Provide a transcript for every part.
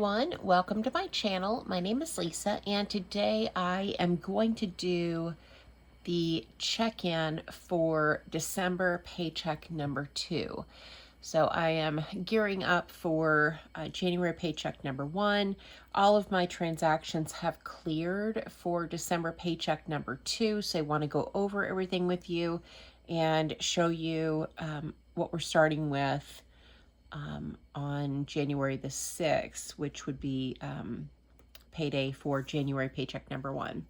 everyone, welcome to my channel. My name is Lisa, and today I am going to do the check-in for December paycheck number 2. So I am gearing up for January paycheck number 1. All of my transactions have cleared for December paycheck number 2, so I want to go over everything with you and show you what we're starting with on January the 6th, which would be payday for January paycheck number 1.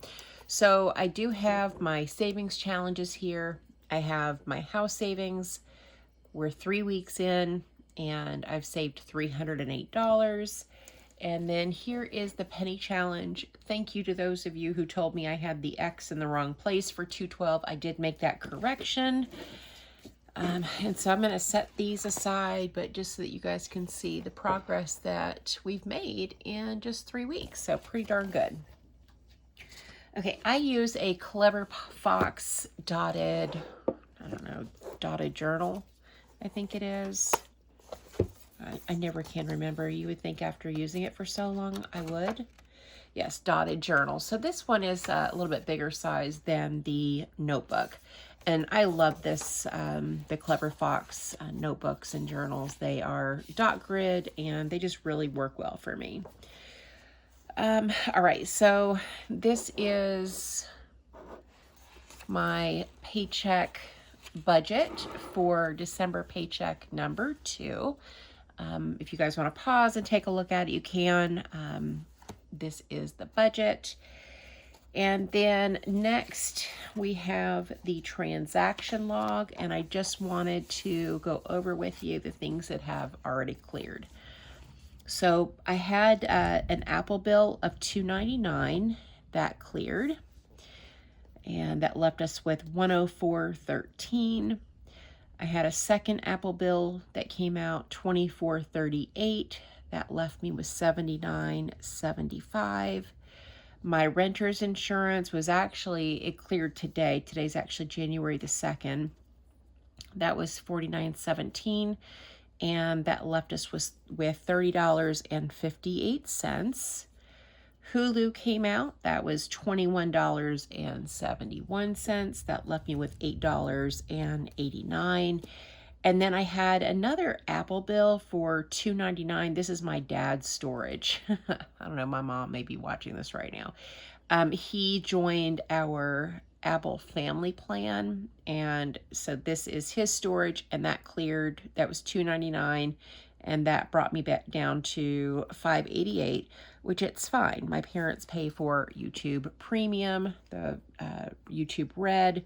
So I do have my savings challenges here. I have my house savings. We're 3 weeks in and I've saved $308. And then here is the penny challenge. Thank you to those of you who told me I had the X in the wrong place for 212. I did make that correction. And so I'm going to set these aside, but just so that you guys can see the progress that we've made in just 3 weeks. So pretty darn good. Okay, I use a Clever Fox dotted journal, I think it is. I never can remember. You would think after using it for so long, I would. Yes, dotted journal. So this one is a little bit bigger size than the notebook. And I love this, the Clever Fox notebooks and journals. They are dot grid and they just really work well for me. All right, so this is my paycheck budget for December paycheck number 2. If you guys want to pause and take a look at it, you can. This is the budget. And then next we have the transaction log, and I just wanted to go over with you the things that have already cleared. So I had an Apple bill of $2.99 that cleared, and that left us with $104.13. I had a second Apple bill that came out $24.38. That left me with $79.75. My renter's insurance was actually, it cleared today. Today's actually January the 2nd. That was $49.17, and that left us with $30.58. Hulu came out. That was $21.71. That left me with $8.89. And then I had another Apple bill for $2.99. This is my dad's storage. I don't know, my mom may be watching this right now. He joined our Apple family plan, and so this is his storage, and that cleared. That was $2.99, and that brought me back down to $5.88, which it's fine. My parents pay for YouTube Premium, the YouTube Red,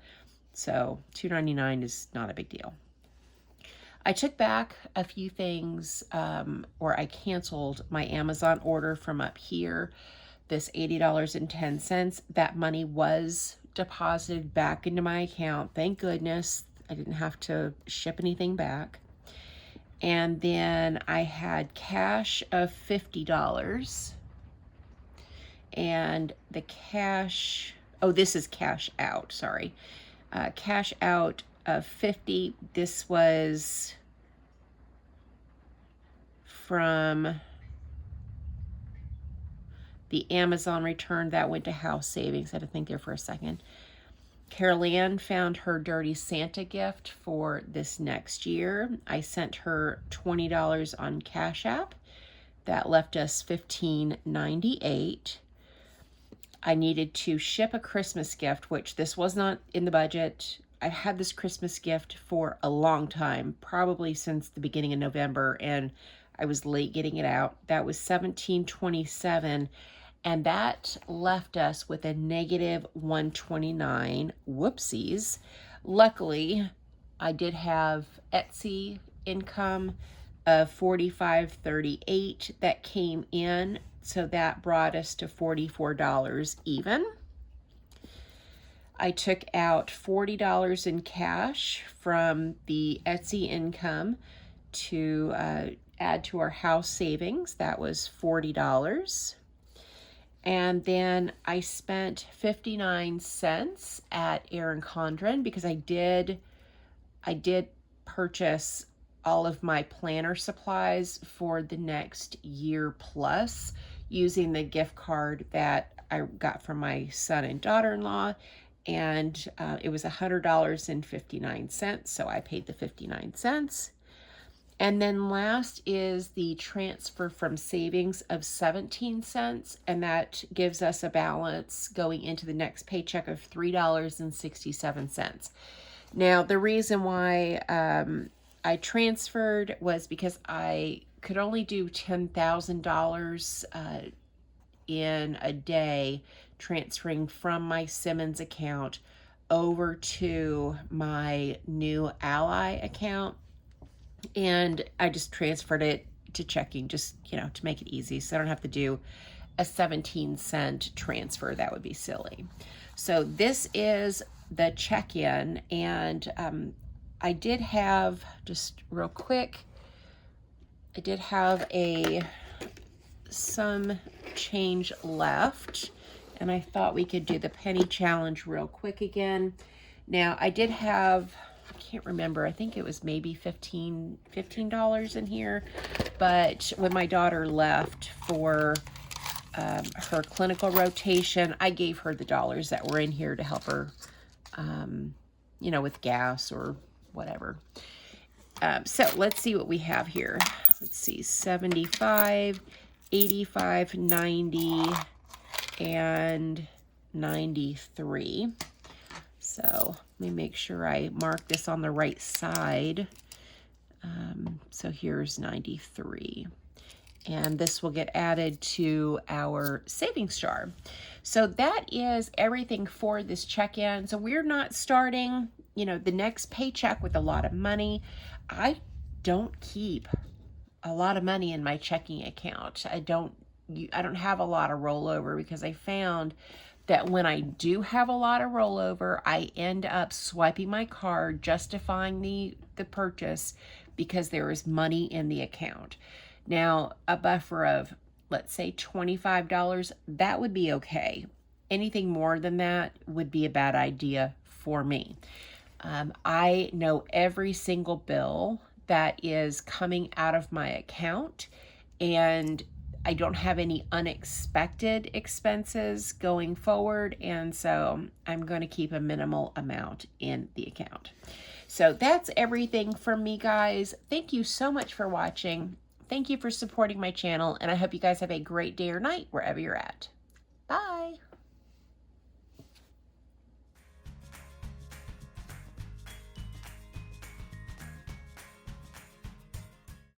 so $2.99 is not a big deal. I took back a few things, or I canceled my Amazon order from up here, this $80.10. That money was deposited back into my account. Thank goodness I didn't have to ship anything back. And then I had cash of $50. And the cash, oh, this is cash out, sorry. Cash out of $50. This was from the Amazon return that went to house savings. I had to think there for a second. Carol Ann found her Dirty Santa gift for this next year. I sent her $20 on Cash App. That left us $15.98. I needed to ship a Christmas gift, which this was not in the budget. I had this Christmas gift for a long time, probably since the beginning of November, and I was late getting it out. That was $17.27, and that left us with a negative $129. Whoopsies. Luckily, I did have Etsy income of $45.38 that came in, so that brought us to $44 even. I took out $40 in cash from the Etsy income to add to our house savings. That was $40. And then I spent 59 cents at Erin Condren because I did purchase all of my planner supplies for the next year plus using the gift card that I got from my son and daughter-in-law, and it was $100.59, so I paid the 59 cents. And then last is the transfer from savings of 17 cents, and that gives us a balance going into the next paycheck of $3.67. Now, the reason why I transferred was because I could only do $10,000 in a day, transferring from my Simmons account over to my new Ally account. And I just transferred it to checking, just, to make it easy, so I don't have to do a 17-cent transfer. That would be silly. So this is the check-in, and I did have, just real quick, I did have some change left, and I thought we could do the penny challenge real quick again. Now, I did have, I can't remember, I think it was maybe $15 in here, but when my daughter left for her clinical rotation, I gave her the dollars that were in here to help her, with gas or whatever. So let's see what we have here. Let's see, 75, 85, 90, and 93. So let me make sure I mark this on the right side. So here's 93. And this will get added to our savings jar. So that is everything for this check-in. So we're not starting, the next paycheck with a lot of money. I don't keep a lot of money in my checking account. I don't have a lot of rollover, because I found that when I do have a lot of rollover, I end up swiping my card, justifying the purchase, because there is money in the account. Now, a buffer of, let's say, $25, that would be okay. Anything more than that would be a bad idea for me. I know every single bill that is coming out of my account, and I don't have any unexpected expenses going forward, and so I'm going to keep a minimal amount in the account. So that's everything from me, guys. Thank you so much for watching. Thank you for supporting my channel, and I hope you guys have a great day or night wherever you're at. Bye.